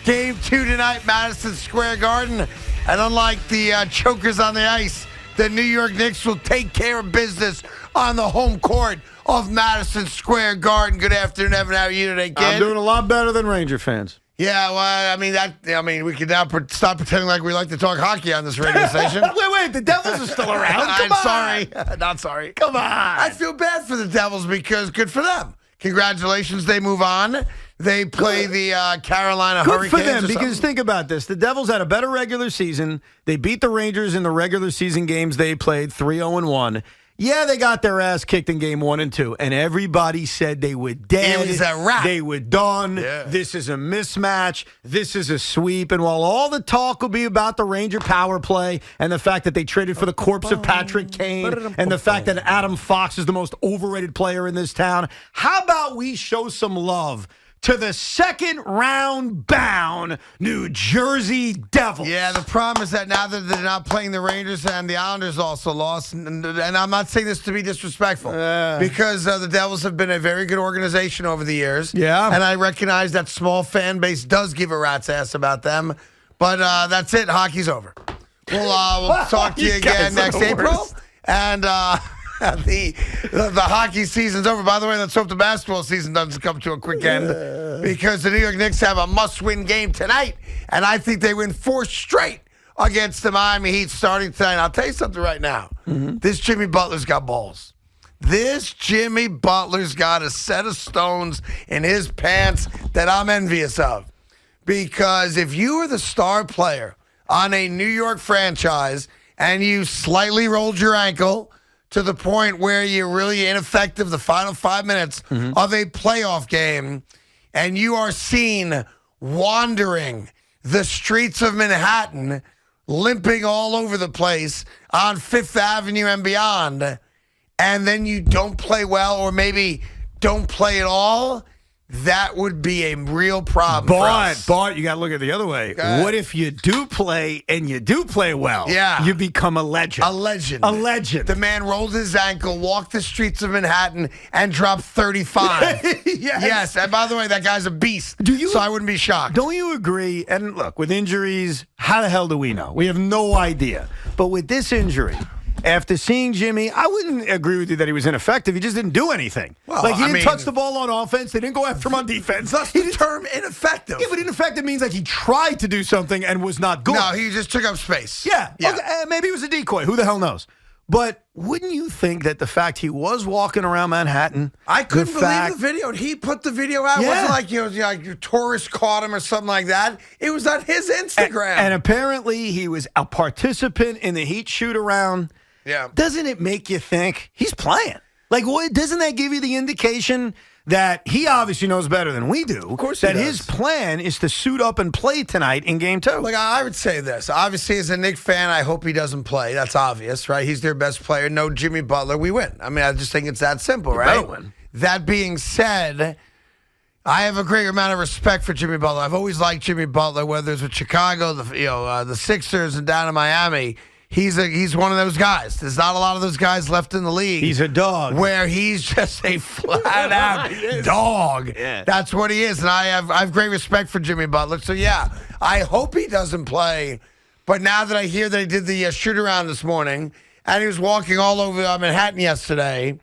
Game 2 tonight, Madison Square Garden. And unlike the chokers on the ice, the New York Knicks will take care of business on the home court of Madison Square Garden. Good afternoon, Evan. How are you today, kid? I'm doing a lot better than Ranger fans. Yeah, well, we can now stop pretending like we like to talk hockey on this radio station. Wait, the Devils are still around. Come I'm on. sorry. Not sorry. Come on. I feel bad for the Devils because good for them. Congratulations, they move on. They play the Carolina Hurricanes. Good for them, because think about this. The Devils had a better regular season. They beat the Rangers in the regular season games they played, 3-0-1. Yeah, they got their ass kicked in game 1 and 2, and everybody said they were dead. It was a wrap. They were done. Yeah. This is a mismatch. This is a sweep. And while all the talk will be about the Ranger power play and the fact that they traded for the corpse of Patrick Kane and the fact that Adam Fox is the most overrated player in this town, how about we show some love to the second-round bound New Jersey Devils? Yeah, the problem is that now that they're not playing the Rangers and the Islanders also lost, and I'm not saying this to be disrespectful, because the Devils have been a very good organization over the years. Yeah. And I recognize that small fan base does give a rat's ass about them, but that's it. Hockey's over. We'll talk to you again next April. And the hockey season's over. By the way, let's hope the basketball season doesn't come to a quick end, because the New York Knicks have a must-win game tonight, and I think they win 4 straight against the Miami Heat starting tonight. I'll tell you something right now. This Jimmy Butler's got balls. This Jimmy Butler's got a set of stones in his pants that I'm envious of, because if you were the star player on a New York franchise and you slightly rolled your ankle to the point where you're really ineffective the final 5 minutes of a playoff game, and you are seen wandering the streets of Manhattan, limping all over the place on Fifth Avenue and beyond, and then you don't play well or maybe don't play at all, that would be a real problem for us. But you got to look at it the other way. What if you do play and you do play well? Yeah. You become a legend. A legend. A legend. The man rolled his ankle, walked the streets of Manhattan, and dropped 35. Yes. And by the way, that guy's a beast. So I wouldn't be shocked. Don't you agree? And look, with injuries, how the hell do we know? We have no idea. But with this injury, after seeing Jimmy, I wouldn't agree with you that he was ineffective. He just didn't do anything. Well, he didn't touch the ball on offense. They didn't go after him on defense. That's the term ineffective. Yeah, but ineffective means like he tried to do something and was not good. No, he just took up space. Yeah. Okay, maybe he was a decoy. Who the hell knows? But wouldn't you think that the fact he was walking around Manhattan, I couldn't believe the video. And he put the video out. It wasn't like, like your tourist caught him or something like that. It was on his Instagram. And apparently he was a participant in the Heat shoot-around. Yeah. Doesn't it make you think he's playing? Like, doesn't that give you the indication that he obviously knows better than we do? Of course that he his does. plan is to suit up and play tonight in Game 2. Like, I would say this. Obviously, as a Knicks fan, I hope he doesn't play. That's obvious, right? He's their best player. No Jimmy Butler, we win. I mean, I just think it's that simple, right? better win. That being said, I have a great amount of respect for Jimmy Butler. I've always liked Jimmy Butler, whether it's with Chicago, the Sixers, and down in Miami. He's one of those guys. There's not a lot of those guys left in the league. He's a dog. Where he's just a flat-out dog. Yeah. That's what he is. And I have great respect for Jimmy Butler. So, yeah, I hope he doesn't play. But now that I hear that he did the shoot-around this morning and he was walking all over Manhattan yesterday,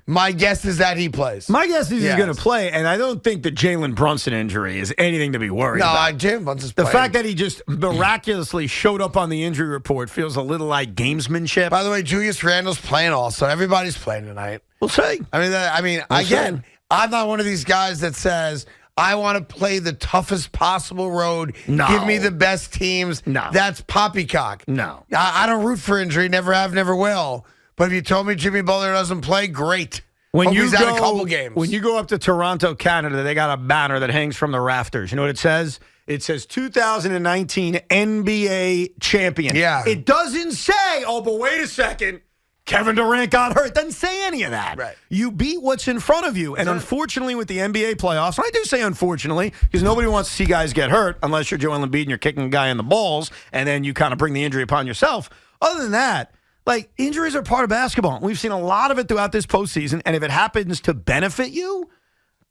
my guess is that he plays. My guess is he's going to play, and I don't think the Jalen Brunson injury is anything to be worried about. No, Jalen Brunson's the playing. fact that he just miraculously showed up on the injury report feels a little like gamesmanship. By the way, Julius Randle's playing also. Everybody's playing tonight. We'll see. Again, I'm not one of these guys that says, I want to play the toughest possible road. No. Give me the best teams. No. That's poppycock. No. I don't root for injury. Never have, never will. But if you told me Jimmy Butler doesn't play, great. Hope he's out a couple games. When you go up to Toronto, Canada, they got a banner that hangs from the rafters. You know what it says? It says 2019 NBA champion. Yeah. It doesn't say, oh, but wait a second, Kevin Durant got hurt. It doesn't say any of that. Right. You beat what's in front of you. And unfortunately, with the NBA playoffs, and I do say unfortunately, because nobody wants to see guys get hurt unless you're Joel Embiid and you're kicking a guy in the balls, and then you kind of bring the injury upon yourself. Other than that, like, injuries are part of basketball. We've seen a lot of it throughout this postseason, and if it happens to benefit you,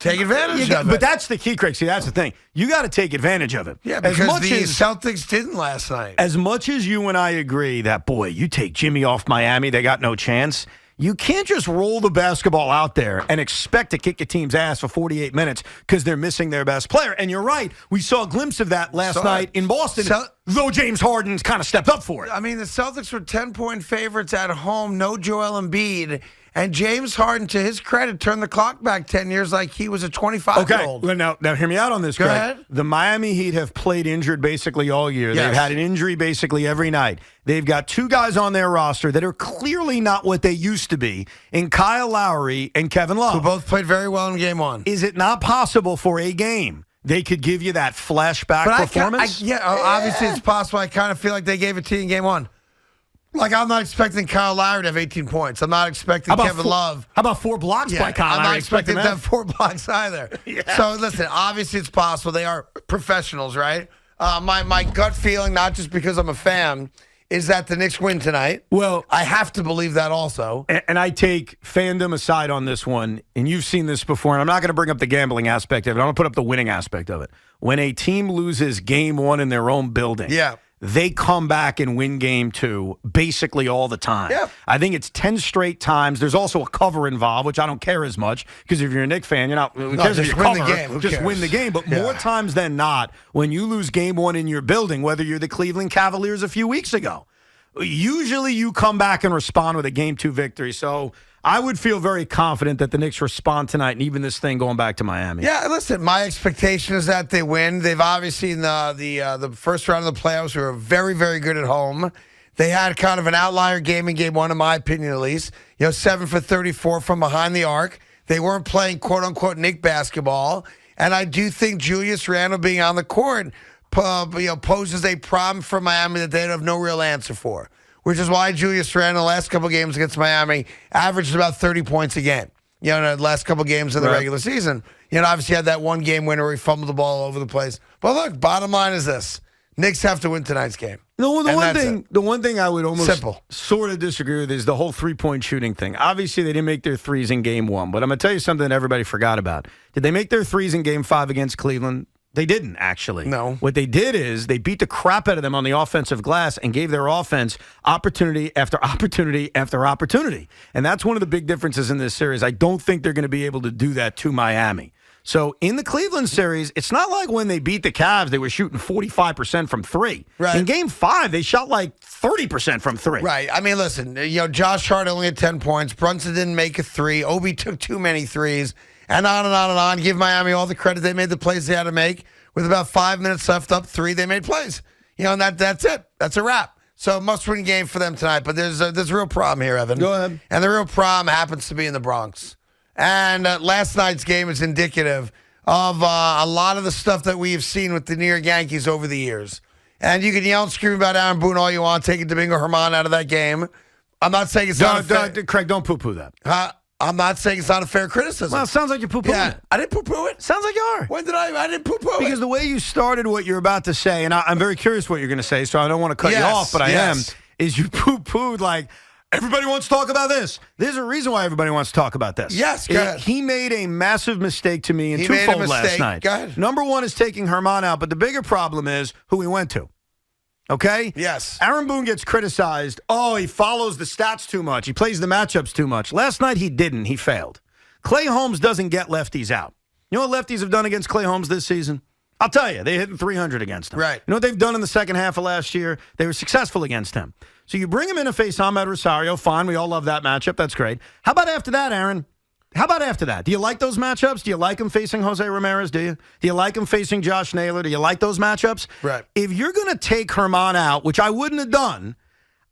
Take advantage of it. But that's the key, Craig. See, that's the thing. You got to take advantage of it. Yeah, because Celtics didn't last night. As much as you and I agree that, boy, you take Jimmy off Miami, they got no chance. You can't just roll the basketball out there and expect to kick your team's ass for 48 minutes because they're missing their best player. And you're right. We saw a glimpse of that last night in Boston, though James Harden's kind of stepped up for it. I mean, the Celtics were 10-point favorites at home, no Joel Embiid. And James Harden, to his credit, turned the clock back 10 years like he was a 25-year-old. Okay, now hear me out on this, Greg. Go ahead. The Miami Heat have played injured basically all year. Yes. They've had an injury basically every night. They've got two guys on their roster that are clearly not what they used to be in Kyle Lowry and Kevin Love. Who both played very well in Game 1. Is it not possible for a game they could give you that flashback performance? Obviously it's possible. I kind of feel like they gave it to you in Game 1. Like, I'm not expecting Kyle Lowry to have 18 points. I'm not expecting Kevin Love. How about 4 blocks by Kyle Lowry? I'm not expecting to have 4 blocks either. Yeah. So, listen, obviously it's possible. They are professionals, right? My gut feeling, not just because I'm a fan, is that the Knicks win tonight. Well, I have to believe that also. And I take fandom aside on this one, and you've seen this before, and I'm not going to bring up the gambling aspect of it. I'm going to put up the winning aspect of it. When a team loses Game 1 in their own building, they come back and win Game 2 basically all the time. Yep. I think it's 10 straight times. There's also a cover involved, which I don't care as much because if you're a Knicks fan, you're not. Who cares if you win cover? the game. Just win the game. But more times than not, when you lose Game 1 in your building, whether you're the Cleveland Cavaliers a few weeks ago, usually you come back and respond with a Game 2 victory. So I would feel very confident that the Knicks respond tonight and even this thing going back to Miami. Yeah, listen, my expectation is that they win. They've obviously in the first round of the playoffs were very, very good at home. They had kind of an outlier game in Game 1, in my opinion at least. 7 for 34 from behind the arc. They weren't playing quote-unquote Knick basketball. And I do think Julius Randle being on the court poses a problem for Miami that they have no real answer for. Which is why Julius Randle, the last couple games against Miami, averaged about 30 points a game. In the last couple games of the regular season. Obviously had that one game winner where he fumbled the ball all over the place. But look, bottom line is this. Knicks have to win tonight's game. The one thing I would almost sort of disagree with is the whole three-point shooting thing. Obviously, they didn't make their threes in Game 1, but I'm going to tell you something that everybody forgot about. Did they make their threes in Game 5 against Cleveland? They didn't, actually. No. What they did is they beat the crap out of them on the offensive glass and gave their offense opportunity after opportunity after opportunity. And that's one of the big differences in this series. I don't think they're going to be able to do that to Miami. So in the Cleveland series, it's not like when they beat the Cavs, they were shooting 45% from 3. Right. In Game 5, they shot like 30% from 3. Right. I mean, listen, Josh Hart only had 10 points. Brunson didn't make a 3. Obi took too many threes. And on and on and on. Give Miami all the credit. They made the plays they had to make. With about 5 minutes left, up 3, they made plays. And that's it. That's a wrap. So must-win game for them tonight. But there's a real problem here, Evan. Go ahead. And the real problem happens to be in the Bronx. And last night's game is indicative of a lot of the stuff that we have seen with the New York Yankees over the years. And you can yell and scream about Aaron Boone all you want, taking Domingo Germán out of that game. I'm not saying it's not fair. Craig, don't poo-poo that. I'm not saying it's not a fair criticism. Well, it sounds like you're poo-pooing it. I didn't poo-poo it. Sounds like you are. When did I didn't poo-poo it. Because the way you started what you're about to say, and I'm very curious what you're going to say, so I don't want to cut you off, but I am, is you poo-pooed like, everybody wants to talk about this. There's a reason why everybody wants to talk about this. Yes, go ahead. He made a massive mistake to me in twofold last night. Go ahead. Number one is taking Germán out, but the bigger problem is who he went to. Okay? Yes. Aaron Boone gets criticized. Oh, he follows the stats too much. He plays the matchups too much. Last night he didn't. He failed. Clay Holmes doesn't get lefties out. You know what lefties have done against Clay Holmes this season? I'll tell you, they hit 300 against him. Right. You know what they've done in the second half of last year? They were successful against him. So you bring him in to face Ahmed Rosario. Fine, we all love that matchup. That's great. How about after that, Aaron? How about after that? Do you like those matchups? Do you like him facing Jose Ramirez? Do you? Do you like him facing Josh Naylor? Do you like those matchups? Right. If you're going to take Germán out, which I wouldn't have done,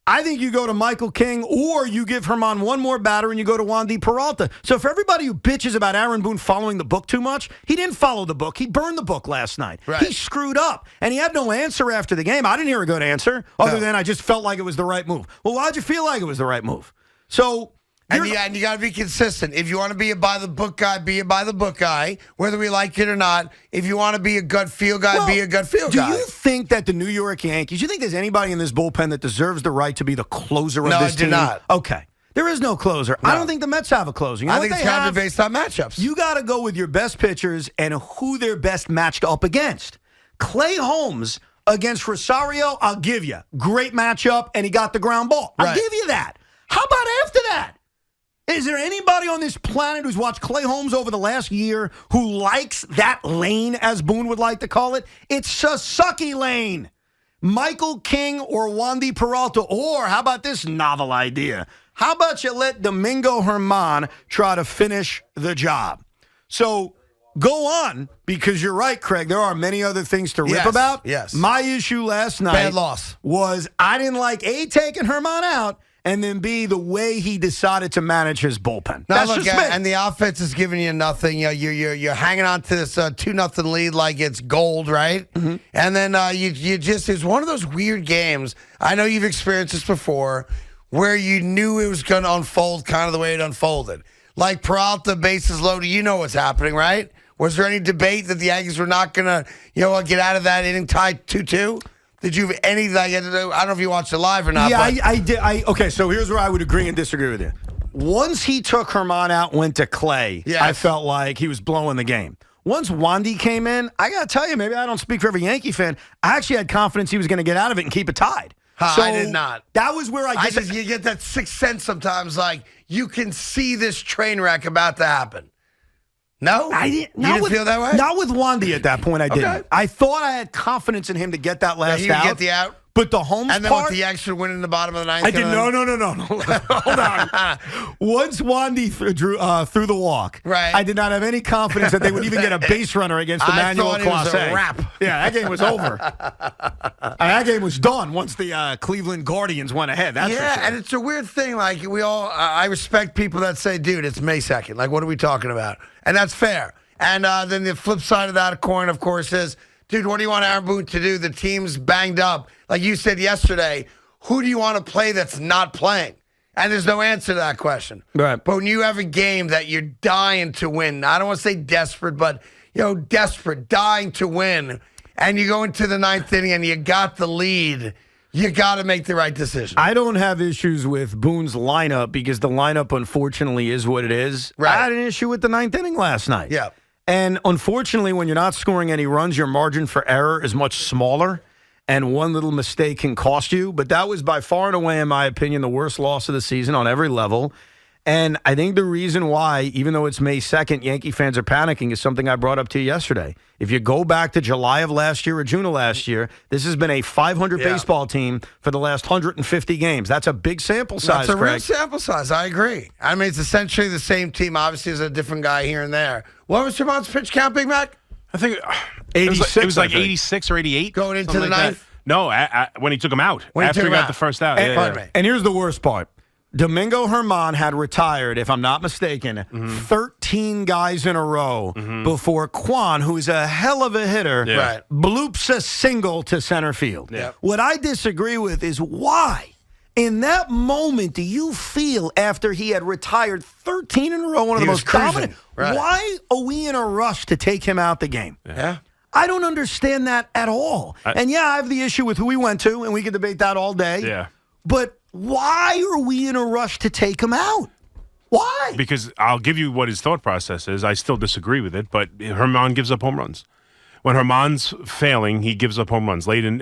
I think you go to Michael King or you give Germán one more batter and you go to Wandy Peralta. So for everybody who bitches about Aaron Boone following the book too much, he didn't follow the book. He burned the book last night. Right. He screwed up. And he had no answer after the game. I didn't hear a good answer other than I just felt like it was the right move. Well, why'd you feel like it was the right move? So... And you got to be consistent. If you want to be a by-the-book guy, be a by-the-book guy, whether we like it or not. If you want to be a gut-feel guy, be a gut-feel guy. Do you think that the New York Yankees, you think there's anybody in this bullpen that deserves the right to be the closer of this team? No, I do not. Okay. There is no closer. No. I don't think the Mets have a closer. You know I what think they it's got to have? be based on matchups. You got to go with your best pitchers and who they're best matched up against. Clay Holmes against Rosario, I'll give you. Great matchup, and he got the ground ball. I'll give you that. How about after that? Is there anybody on this planet who's watched Clay Holmes over the last year who likes that lane, as Boone would like to call it? It's a sucky lane. Michael King or Wandy Peralta, or how about this novel idea? How about you let Domingo Germán try to finish the job? So go on, because you're right, Craig. There are many other things to rip about. Yes. My issue last night Bad loss. was I didn't like A, taking Germán out, and then B, the way he decided to manage his bullpen. Now, That's look, just me. and the offense is giving you nothing. You know, you're hanging on to this 2-0 lead like it's gold, right? Mm-hmm. And then you just, it's one of those weird games. I know you've experienced this before, where you knew it was going to unfold kind of the way it unfolded. Like Peralta, bases loaded, you know what's happening, right? Was there any debate that the Yankees were not going to, get out of that inning tied 2-2? Did you have any, I don't know if you watched it live or not. Yeah, but I did. Okay, so here's where I would agree and disagree with you. Once he took Germán out, went to Clay, Yes. I felt like he was blowing the game. Once Wandy came in, I got to tell you, maybe I don't speak for every Yankee fan, I actually had confidence he was going to get out of it and keep it tied. So I did not. That was where you get that sixth sense sometimes, like you can see this train wreck about to happen. No? I didn't. You didn't feel that way? Not with Wandy at that point, I didn't. Okay. I thought I had confidence in him to get that last he would out. get the out? But the Holmes And then part, with the extra win in the bottom of the ninth? I did. No. Hold on. Once Wandy threw the walk, right. I did not have any confidence that they would even get a base runner against Emmanuel Clase. I thought it was a wrap. Yeah, that game was over. That game was done once the Cleveland Guardians went ahead. That's for sure. And it's a weird thing. Like, I respect people that say, dude, it's May 2nd. Like, what are we talking about? And that's fair. And then the flip side of that coin, of course, is, dude, what do you want Aaron Boone to do? The team's banged up. Like you said yesterday, who do you want to play that's not playing? And there's no answer to that question. Right. But when you have a game that you're dying to win, I don't want to say desperate, but, desperate, dying to win, and you go into the ninth inning and you got the lead, you got to make the right decision. I don't have issues with Boone's lineup because the lineup, unfortunately, is what it is. Right. I had an issue with the ninth inning last night. Yeah. And unfortunately, when you're not scoring any runs, your margin for error is much smaller, and one little mistake can cost you. But that was by far and away, in my opinion, the worst loss of the season on every level. And I think the reason why, even though it's May 2nd, Yankee fans are panicking is something I brought up to you yesterday. If you go back to July of last year or June of last year, this has been a 500 baseball team for the last 150 games. That's a big sample size, That's a real Craig. sample size. I agree. I mean, it's essentially the same team. Obviously, there's a different guy here and there. What was Germán's pitch count, Big Mac? I think 86, it was like I think. 86 or 88. Going into something the like ninth? that. No, when he took him out. When he after took he him got out. the first out. And- Yeah, pardon yeah. me. And here's the worst part. Domingo Germán had retired, if I'm not mistaken, 13 guys in a row before Quan, who's a hell of a hitter, Yeah. Right. bloops a single to center field. Yeah. What I disagree with is why, in that moment, do you feel after he had retired 13 in a row, one of He the was most cruising. dominant, Right. why are we in a rush to take him out the game? Yeah. I don't understand that at all. And yeah, I have the issue with who we went to, and we could debate that all day. Yeah. But why are we in a rush to take him out? Why? Because I'll give you what his thought process is. I still disagree with it, but Germán gives up home runs. When Germán's failing, he gives up home runs late in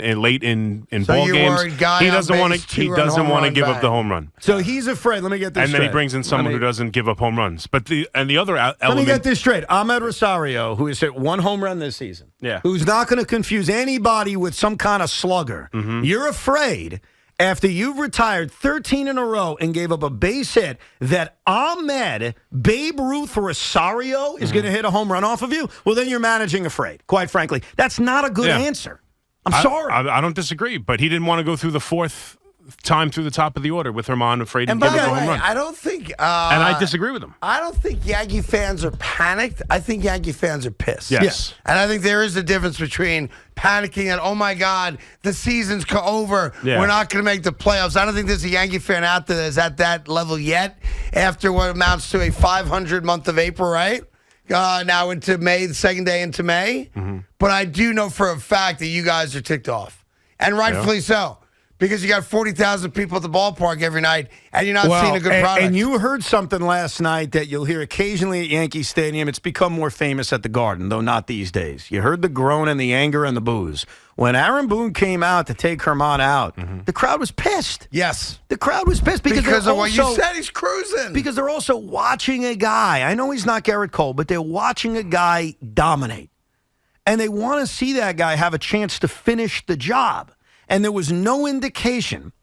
So ball you're games. worried, guy He on doesn't want base, to. He two-run doesn't home want to run give up bang. the home run. So he's afraid. Let me get this And straight. then he brings in someone who doesn't give up home runs. But the other Let me element. get this straight. Ahmed Rosario, who has hit one home run this season, Yeah. who's not going to confuse anybody with some kind of slugger. You're afraid after you've retired 13 in a row and gave up a base hit that Ahmed Babe Ruth Rosario is going to hit a home run off of you? Well, then you're managing afraid, quite frankly. That's not a good Yeah. answer. I'm sorry. I don't disagree, but he didn't want to go through the fourth time through the top of the order with Germán afraid to And give by up the a home way, run. I don't think. And I disagree with him. I don't think Yankee fans are panicked. I think Yankee fans are pissed. Yes. And I think there is a difference between panicking and, oh my God, the season's over. Yeah. We're not going to make the playoffs. I don't think there's a Yankee fan out there that's at that level yet after what amounts to a 500 month of April, right? Now into May, the second day into May. But I do know for a fact that you guys are ticked off. And rightfully so. because you got 40,000 people at the ballpark every night, and you're not seeing a good product. And you heard something last night that you'll hear occasionally at Yankee Stadium. It's become more famous at the Garden, though not these days. You heard the groan and the anger and the boos. When Aaron Boone came out to take Herman out, the crowd was pissed. Yes. The crowd was pissed because of what you said. He's cruising. Because they're also watching a guy. I know he's not Garrett Cole, but they're watching a guy dominate. And they want to see that guy have a chance to finish the job. And there was no indication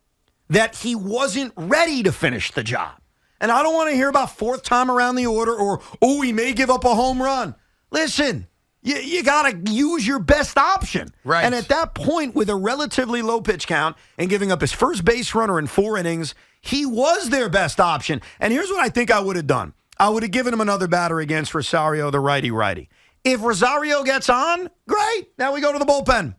that he wasn't ready to finish the job. And I don't want to hear about fourth time around the order or, oh, he may give up a home run. Listen, you got to use your best option. Right. And at that point, with a relatively low pitch count and giving up his first base runner in 4 innings, he was their best option. And here's what I think I would have done. I would have given him another batter against Rosario, the righty-righty. If Rosario gets on, great. Now we go to the bullpen.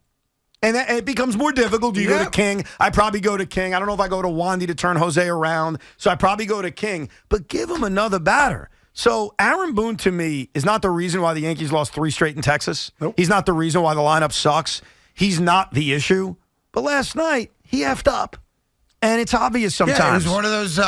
And it becomes more difficult. Do you go to King? I probably go to King. I don't know if I go to Wandy to turn Jose around, so I probably go to King. But give him another batter. So Aaron Boone, to me, is not the reason why the Yankees lost 3 straight in Texas. Nope. He's not the reason why the lineup sucks. He's not the issue. But last night, he effed up. And it's obvious sometimes. Yeah, it was one of those,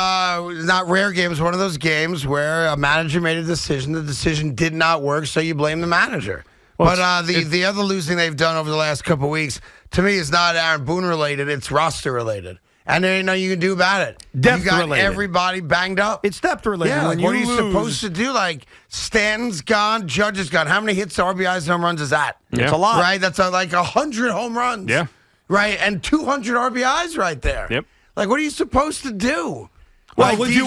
not rare games, one of those games where a manager made a decision. The decision did not work, so you blame the manager. Well, but the other losing they've done over the last couple of weeks, to me, is not Aaron Boone related. It's roster related. And there ain't nothing you can do about it. Depth you got related. Everybody banged up. It's depth related. Yeah, when what are you you supposed to do? Like, Stanton's gone, Judge is gone. How many hits, RBIs, and home runs is that? Yeah. It's a lot. Right? That's like 100 home runs. Yeah. Right? And 200 RBIs right there. Yep. Like, what are you supposed to do? Well, Like what you're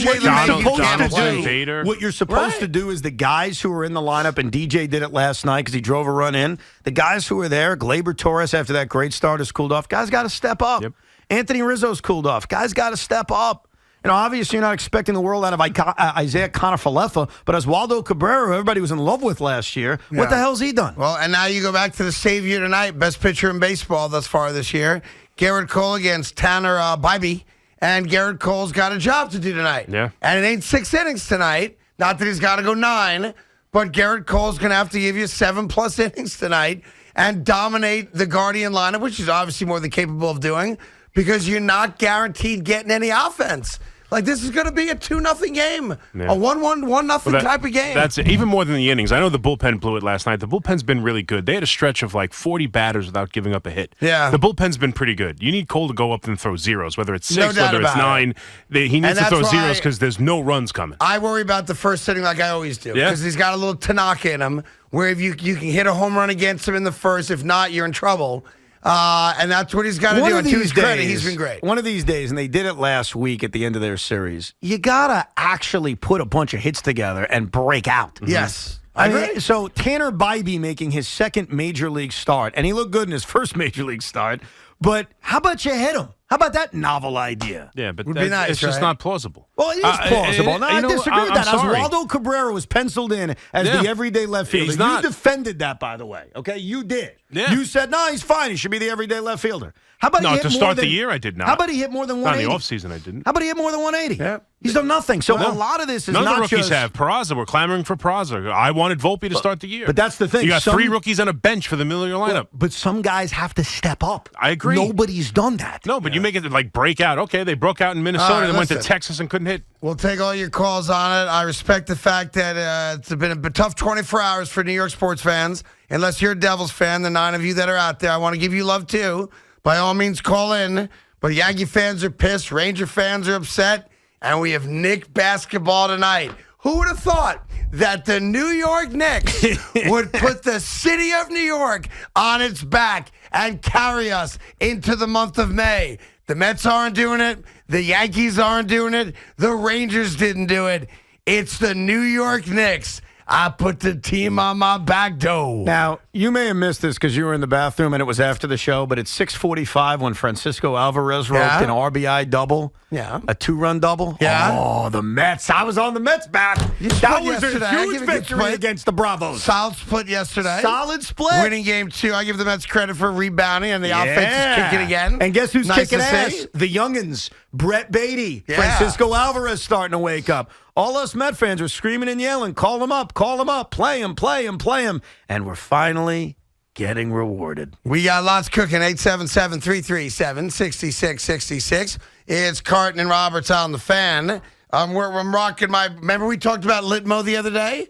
supposed Right. to do is the guys who were in the lineup, and DJ did it last night because he drove a run in. The guys who were there, Gleyber Torres, after that great start, has cooled off. Guys got to step up. Yep. Anthony Rizzo's cooled off. Guys got to step up. You know, obviously you're not expecting the world out of Isaiah Conner-Falefa, but Oswaldo Cabrera, who everybody was in love with last year, what the hell's he done? Well, and now you go back to the savior tonight, best pitcher in baseball thus far this year, Garrett Cole against Tanner Bybee. And Garrett Cole's got a job to do tonight. Yeah. And it ain't 6 innings tonight. Not that he's got to go 9, but Garrett Cole's going to have to give you 7+ innings tonight and dominate the Guardian lineup, which he's obviously more than capable of doing, because you're not guaranteed getting any offense. Like, this is going to be a 2-0 game, a 1-1 type of game. That's it. Even more than the innings. I know the bullpen blew it last night. The bullpen's been really good. They had a stretch of like 40 batters without giving up a hit. Yeah. The bullpen's been pretty good. You need Cole to go up and throw zeros, whether it's 6, No doubt whether it's about 9. He needs to throw zeros because there's no runs coming. I worry about the first inning like I always do, Yeah. because he's got a little Tanaka in him, where if you can hit a home run against him in the first, if not, you're in trouble. And that's what he's got to do. And to his credit, he's been great. One of these days, and they did it last week at the end of their series, you got to actually put a bunch of hits together and break out. Yes. I mean, so Tanner Bybee making his second major league start, and he looked good in his first major league start, but how about you hit him? How about that novel idea? Yeah, but Would be nice, it's just right? not plausible. Well, it is plausible. No, I disagree with that. I'm sorry. Oswaldo Cabrera was penciled in as the everyday left fielder. He's not. You defended that, by the way. Okay, you did. Yeah. You said, no, he's fine. He should be the everyday left fielder. How about No, he hit to more start than, the year, I did not. How about he hit more than Not in 180? the offseason, I didn't. How about he hit more than 180? Yeah. He's done nothing. So a lot of this is None not of the rookies just, have. Peraza, we're clamoring for Peraza. I wanted Volpe to start the year. But that's the thing. You got 3 rookies on a bench for the middle of your lineup. But some guys have to step up. I agree. Nobody's done that. No, but you make it like break out. Okay, they broke out in Minnesota and then went to listen. Texas and couldn't hit. We'll take all your calls on it. I respect the fact that it's been a tough 24 hours for New York sports fans. Unless you're a Devils fan, the 9 of you that are out there, I want to give you love too. By all means, call in. But Yankee fans are pissed. Ranger fans are upset. And we have Knick basketball tonight. Who would have thought that the New York Knicks would put the city of New York on its back and carry us into the month of May? The Mets aren't doing it. The Yankees aren't doing it. The Rangers didn't do it. It's the New York Knicks. I put the team on my back door. Now, you may have missed this because you were in the bathroom and it was after the show, but it's 6:45 when Francisco Alvarez roped an RBI double. Yeah. A 2-run double. Yeah. Oh, the Mets. I was on the Mets bat. That was yesterday. a I huge give a good victory play. against the Bravos. Solid split yesterday. Solid split. Winning game 2. I give the Mets credit for rebounding, and the offense is kicking again. And guess who's Nice kicking to ass? see. The youngins. Brett Beatty. Yeah. Francisco Alvarez starting to wake up. All us Met fans are screaming and yelling, call him up, play him. And we're finally getting rewarded. We got lots cooking. 877-337-6666. It's Carton and Roberts on the fan. I'm rocking my. Remember we talked about Litmo the other day,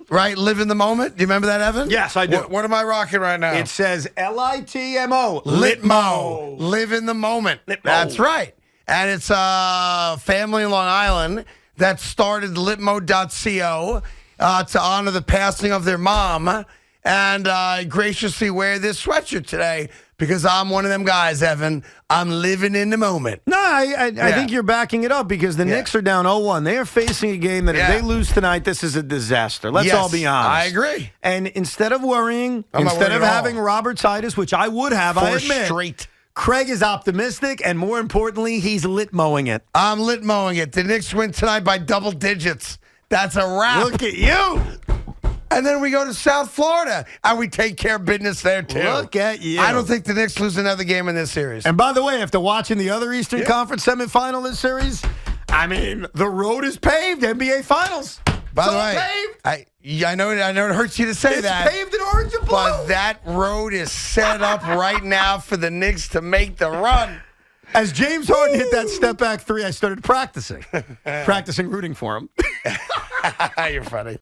right? Live in the moment. Do you remember that, Evan? Yes, I do. What am I rocking right now? It says Litmo. Litmo. Live in the moment. Litmo. That's right. And it's a family in Long Island that started Litmo.co to honor the passing of their mom. And graciously wear this sweatshirt today because I'm one of them guys, Evan. I'm living in the moment. No, I think you're backing it up because the Knicks are down 0-1. They are facing a game that if they lose tonight, this is a disaster. Let's all be honest. I agree. And instead of worrying, instead of having Robertsitis, which I would have, I admit, straight. Craig is optimistic, and more importantly, he's lit-mowing it. I'm lit-mowing it. The Knicks win tonight by double digits. That's a wrap. Look at you. And then we go to South Florida, and we take care of business there, too. Look at you. I don't think the Knicks lose another game in this series. And by the way, after watching the other Eastern Conference semifinal this series, I mean, the road is paved, NBA Finals. By It's the all way, paved. I know it hurts you to say It's that. paved in orange and blue. But that road is set up right now for the Knicks to make the run. As James Harden hit that step-back three, I started practicing rooting for him. You're funny.